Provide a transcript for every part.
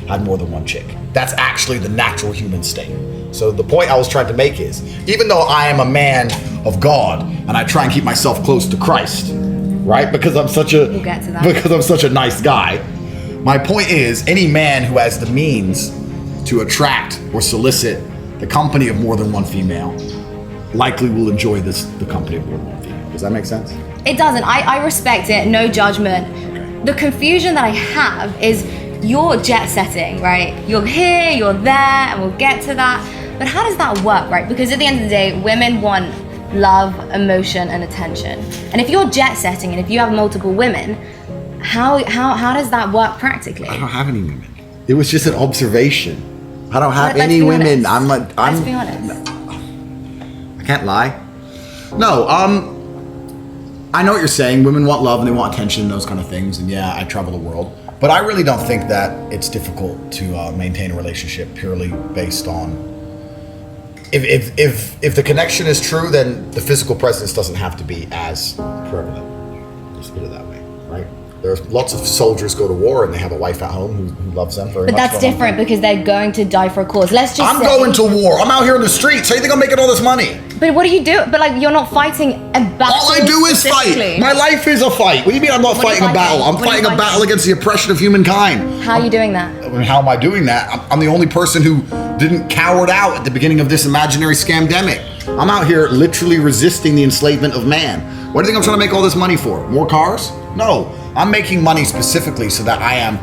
had more than one chick. That's actually the natural human state. So the point I was trying to make is, even though I am a man of God and I try and keep myself close to Christ, right? Because I'm such a We'll get to that. because I'm such a nice guy. My point is, any man who has the means to attract or solicit the company of more than one female likely will enjoy the company of more than one female. Does that make sense? It doesn't. I respect it, no judgment. The confusion that I have is you're jet setting, right? You're here, you're there, and we'll get to that. But how does that work, right? Because at the end of the day, women want love, emotion, and attention. And if you're jet setting and if you have multiple women, how does that work practically? I don't have any women. It was just an observation. I don't have Let's any be women. honest. I'm Let's be honest. I can't lie. No, I know what you're saying. Women want love and they want attention and those kind of things. And yeah, I travel the world. But I really don't think that it's difficult to maintain a relationship purely based on if the connection is true, then the physical presence doesn't have to be as prevalent. Just put it that way, right? There's lots of soldiers go to war and they have a wife at home who loves them very much. But that's different because they're going to die for a cause. Let's just I'm going to war. I'm out here in the streets. How do you think I'm making all this money? But what do you do? But like, you're not fighting a battle. All I do is fight. My life is a fight. What do you mean I'm not fighting a battle? I'm fighting a battle against the oppression of humankind. How are you doing that? How am I doing that? I'm the only person who didn't cowered out at the beginning of this imaginary scamdemic. I'm out here literally resisting the enslavement of man. What do you think I'm trying to make all this money for? More cars? No. I'm making money specifically so that I am,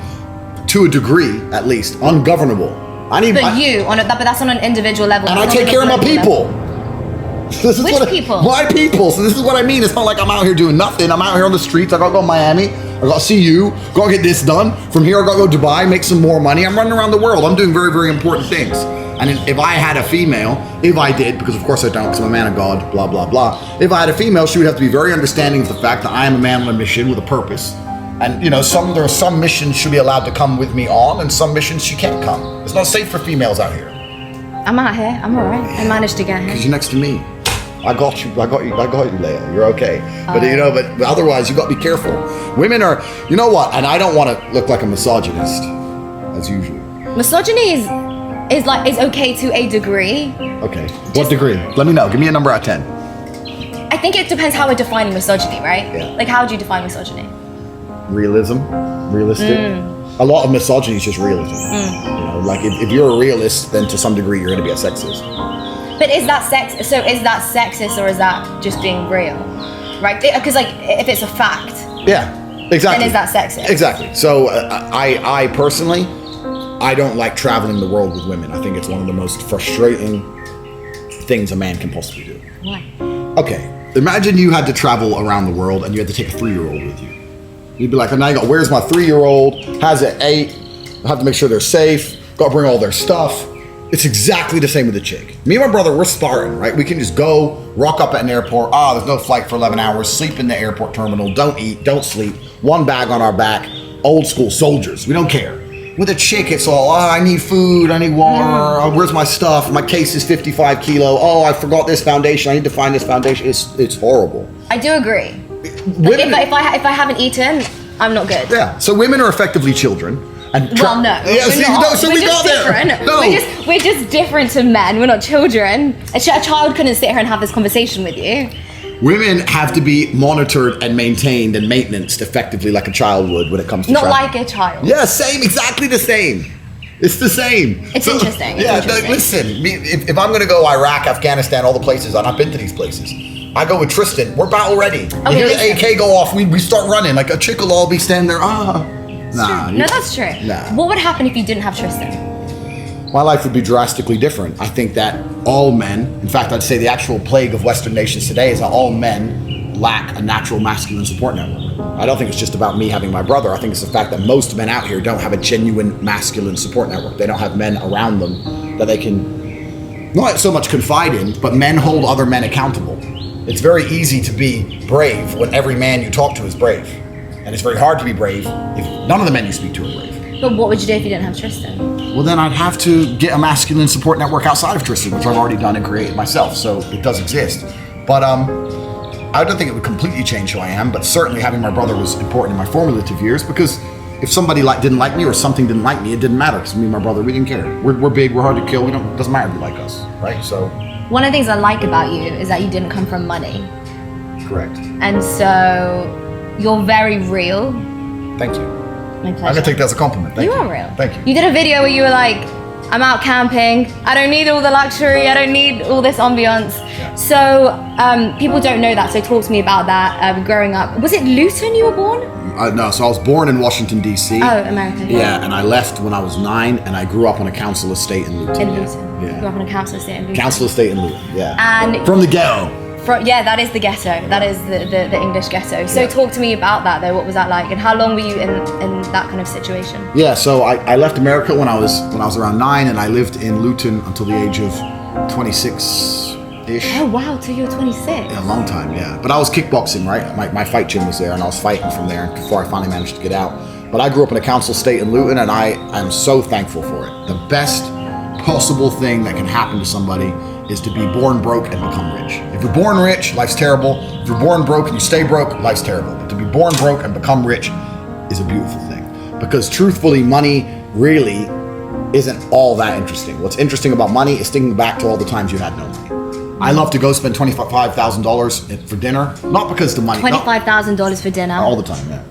to a degree at least, ungovernable. But that's on an individual level. And I take care of my people. Which people? My people. So this is what I mean. It's not like I'm out here doing nothing. I'm out here on the streets. I gotta go to Miami. I gotta see you. Gotta get this done. From here, I gotta go to Dubai, make some more money. I'm running around the world. I'm doing very, very important things. And if I had a female, if I did, because of course I don't, because I'm a man of God, blah, blah, blah. If I had a female, she would have to be very understanding of the fact that I am a man on a mission with a purpose. And there are some missions she'll be allowed to come with me on, and some missions she can't come. It's not safe for females out here. I'm out here. I'm all right. I managed to get here. Because you're next to me. I got you, Leia. You're okay. But but otherwise, you got to be careful. Women are, you know what? And I don't want to look like a misogynist, as usual. Misogyny is okay to a degree. Okay. What degree? Let me know. Give me a number out of 10. I think it depends how we're defining misogyny, right? Yeah. Like, how would you define misogyny? Realistic. A lot of misogyny is just realism. Like if you're a realist, then to some degree you're going to be a sexist. But is that sexist or is that just being real? Right? Because like if it's a fact. Yeah, exactly. Then is that sexist? Exactly. So I personally, I don't like traveling the world with women. I think it's one of the most frustrating things a man can possibly do. Why? Okay, imagine you had to travel around the world and you had to take a 3-year-old with you. You'd be like, oh, now you go, where's my 3-year-old? Has it 8? I have to make sure they're safe. Got to bring all their stuff. It's exactly the same with a chick. Me and my brother, we're Spartan, right? We can just go, rock up at an airport. There's no flight for 11 hours. Sleep in the airport terminal. Don't eat, don't sleep. One bag on our back. Old school soldiers. We don't care. With a chick, it's all, I need food, I need water, where's my stuff? My case is 55 kilo. I forgot this foundation. I need to find this foundation. It's horrible. I do agree. Women, if I haven't eaten, I'm not good. Yeah. So women are effectively children. Well, no. Yeah. So we got there. No. We're just different to men. We're not children. A child couldn't sit here and have this conversation with you. Women have to be monitored and maintained and maintenanced effectively like a child would when it comes to not travel. like a child. Yeah, same, exactly the same. It's the same. It's interesting. Listen, if I'm going to go Iraq, Afghanistan, all the places, and I've been to these places, I go with Tristan. We're battle ready. You hear the AK go off, we start running. Like a chick will all be standing there. No, that's true. Nah. What would happen if you didn't have Tristan? My life would be drastically different. I think that all men, in fact, I'd say the actual plague of Western nations today is that all men lack a natural masculine support network. I don't think it's just about me having my brother. I think it's the fact that most men out here don't have a genuine masculine support network. They don't have men around them that they can not so much confide in, but men hold other men accountable. It's very easy to be brave when every man you talk to is brave. And it's very hard to be brave if none of the men you speak to are brave. But what would you do if you didn't have Tristan? Well, then I'd have to get a masculine support network outside of Tristan, which I've already done and created myself, so it does exist. But I don't think it would completely change who I am, but certainly having my brother was important in my formative years because if somebody didn't like me or something didn't like me, it didn't matter because me and my brother, we didn't care. We're big, we're hard to kill. It doesn't matter if you like us, right? So one of the things I like about you is that you didn't come from money. Correct. And so you're very real. Thank you. My pleasure. I'm gonna take that as a compliment. Thank you. You are real. Thank you. You did a video where you were like, I'm out camping. I don't need all the luxury. I don't need all this ambiance. Yeah. So people don't know that. So talk to me about that. Growing up, was it Luton you were born? No, so I was born in Washington, D.C. Oh, America. Yeah, and I left when I was 9, and I grew up on a council estate in Luton. In Luton. Yeah. You grew up on a council estate in Luton. Council estate in Luton, yeah. And from the ghetto. Yeah, that is the ghetto. That is the English ghetto. So talk to me about that though. What was that like, and how long were you in that kind of situation? Yeah, so I left America when I was around 9, and I lived in Luton until the age of 26-ish. Oh wow, till you were 26. Yeah, a long time, yeah. But I was kickboxing, right? My fight gym was there, and I was fighting from there before I finally managed to get out. But I grew up in a council estate in Luton, and I am so thankful for it. The best possible thing that can happen to somebody is to be born broke and become rich. If you're born rich, life's terrible. If you're born broke and you stay broke, life's terrible. But to be born broke and become rich is a beautiful thing. Because truthfully, money really isn't all that interesting. What's interesting about money is thinking back to all the times you had no money. I love to go spend $25,000 for dinner, not because the money. $25,000 for dinner. All the time, yeah.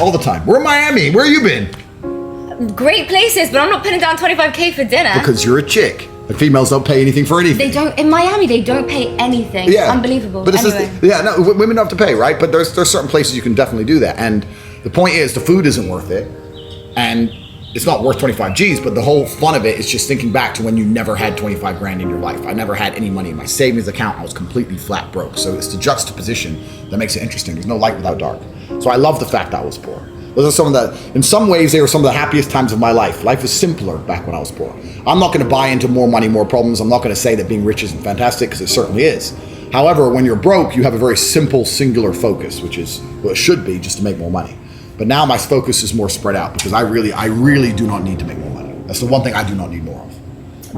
All the time. We're in Miami. Where you been? Great places, but I'm not putting down 25K for dinner. Because you're a chick. The females don't pay anything for anything. They don't. In Miami, they don't pay anything. Yeah. Unbelievable. But anyway. women don't have to pay, right? But there's certain places you can definitely do that. And the point is, the food isn't worth it. And it's not worth 25 G's, but the whole fun of it is just thinking back to when you never had 25 grand in your life. I never had any money in my savings account. I was completely flat broke. So it's the juxtaposition that makes it interesting. There's no light without dark. So I love the fact that I was poor. Those are some of the, in some ways, they were some of the happiest times of my life. Life was simpler back when I was poor. I'm not going to buy into more money, more problems. I'm not going to say that being rich isn't fantastic, because it certainly is. However, when you're broke, you have a very simple, singular focus, which is what it should be, just to make more money. But now my focus is more spread out, because I really do not need to make more money. That's the one thing I do not need more of.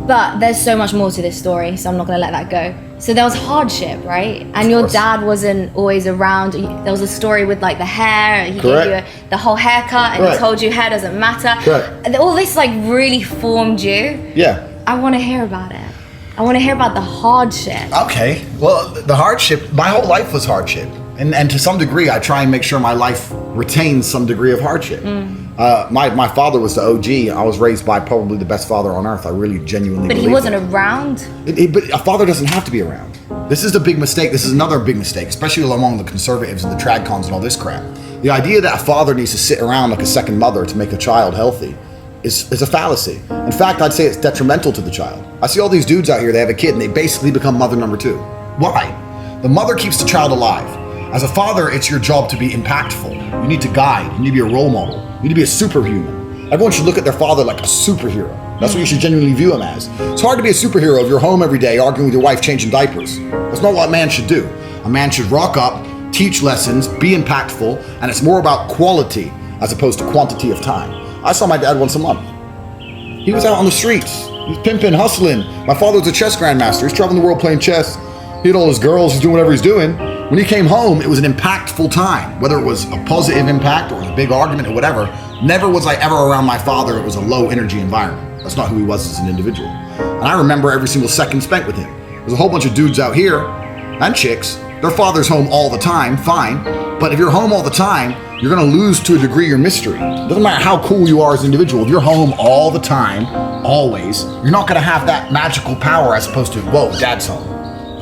But there's so much more to this story, so I'm not going to let that go. So there was hardship, right? And your dad wasn't always around. There was a story with like the hair. He gave you the whole haircut, and he told you hair doesn't matter. Correct. All this like really formed you. Yeah. I want to hear about it. I want to hear about the hardship. Okay. Well, the hardship, my whole life was hardship. And to some degree, I try and make sure my life retains some degree of hardship. My father was the OG. I was raised by probably the best father on earth. I really genuinely believe. But he wasn't around? But a father doesn't have to be around. This is the big mistake. This is another big mistake, especially among the conservatives and the tradcons and all this crap. The idea that a father needs to sit around like a second mother to make a child healthy is a fallacy. In fact, I'd say it's detrimental to the child. I see all these dudes out here, they have a kid and they basically become mother number 2. Why? The mother keeps the child alive. As a father, it's your job to be impactful. You need to guide. You need to be a role model. You need to be a superhuman. Everyone should look at their father like a superhero. That's what you should genuinely view him as. It's hard to be a superhero if you're home every day arguing with your wife, changing diapers. That's not what a man should do. A man should rock up, teach lessons, be impactful, and it's more about quality as opposed to quantity of time. I saw my dad once a month. He was out on the streets. He was pimping, hustling. My father was a chess grandmaster. He's traveling the world playing chess. He had all his girls. He's doing whatever he's doing. When he came home, it was an impactful time. Whether it was a positive impact or it was a big argument or whatever, never was I ever around my father. It was a low energy environment. That's not who he was as an individual. And I remember every single second spent with him. There's a whole bunch of dudes out here and chicks. Their father's home all the time, fine. But if you're home all the time, you're gonna lose to a degree your mystery. It doesn't matter how cool you are as an individual. If you're home all the time, always, you're not gonna have that magical power as opposed to, whoa, dad's home.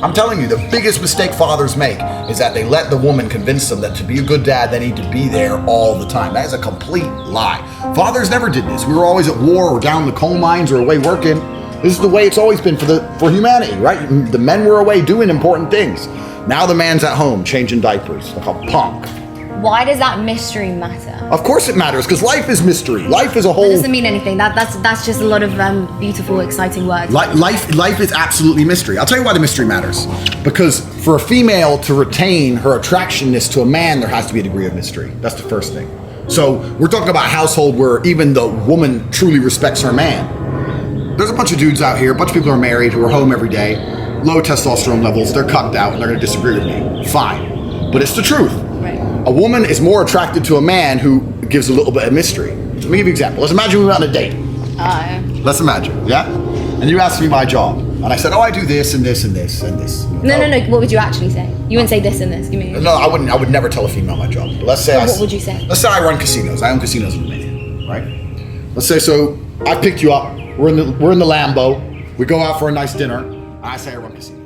I'm telling you, the biggest mistake fathers make is that they let the woman convince them that to be a good dad, they need to be there all the time. That is a complete lie. Fathers never did this. We were always at war or down in the coal mines or away working. This is the way it's always been for humanity, right? The men were away doing important things. Now the man's at home changing diapers like a punk. Why does that mystery matter? Of course it matters, because life is mystery. Life is a whole... That doesn't mean anything. That's just a lot of beautiful, exciting words. Life is absolutely mystery. I'll tell you why the mystery matters. Because for a female to retain her attractionness to a man, there has to be a degree of mystery. That's the first thing. So we're talking about a household where even the woman truly respects her man. There's a bunch of dudes out here, a bunch of people who are married, who are home every day, low testosterone levels, they're cucked out, and they're going to disagree with me. Fine. But it's the truth. Right. A woman is more attracted to a man who gives a little bit of mystery. Let me give you an example. Let's imagine we were on a date. Let's imagine, yeah? And you asked me my job. And I said, oh, I do this and this and this and this. No. What would you actually say? You wouldn't say this and this. Give me. No, I wouldn't. I would never tell a female my job. But let's say what would you say? Let's say I run casinos. I own casinos in Romania, right? Let's say so. I picked you up. We're in the Lambo. We go out for a nice dinner. And I say I run casinos.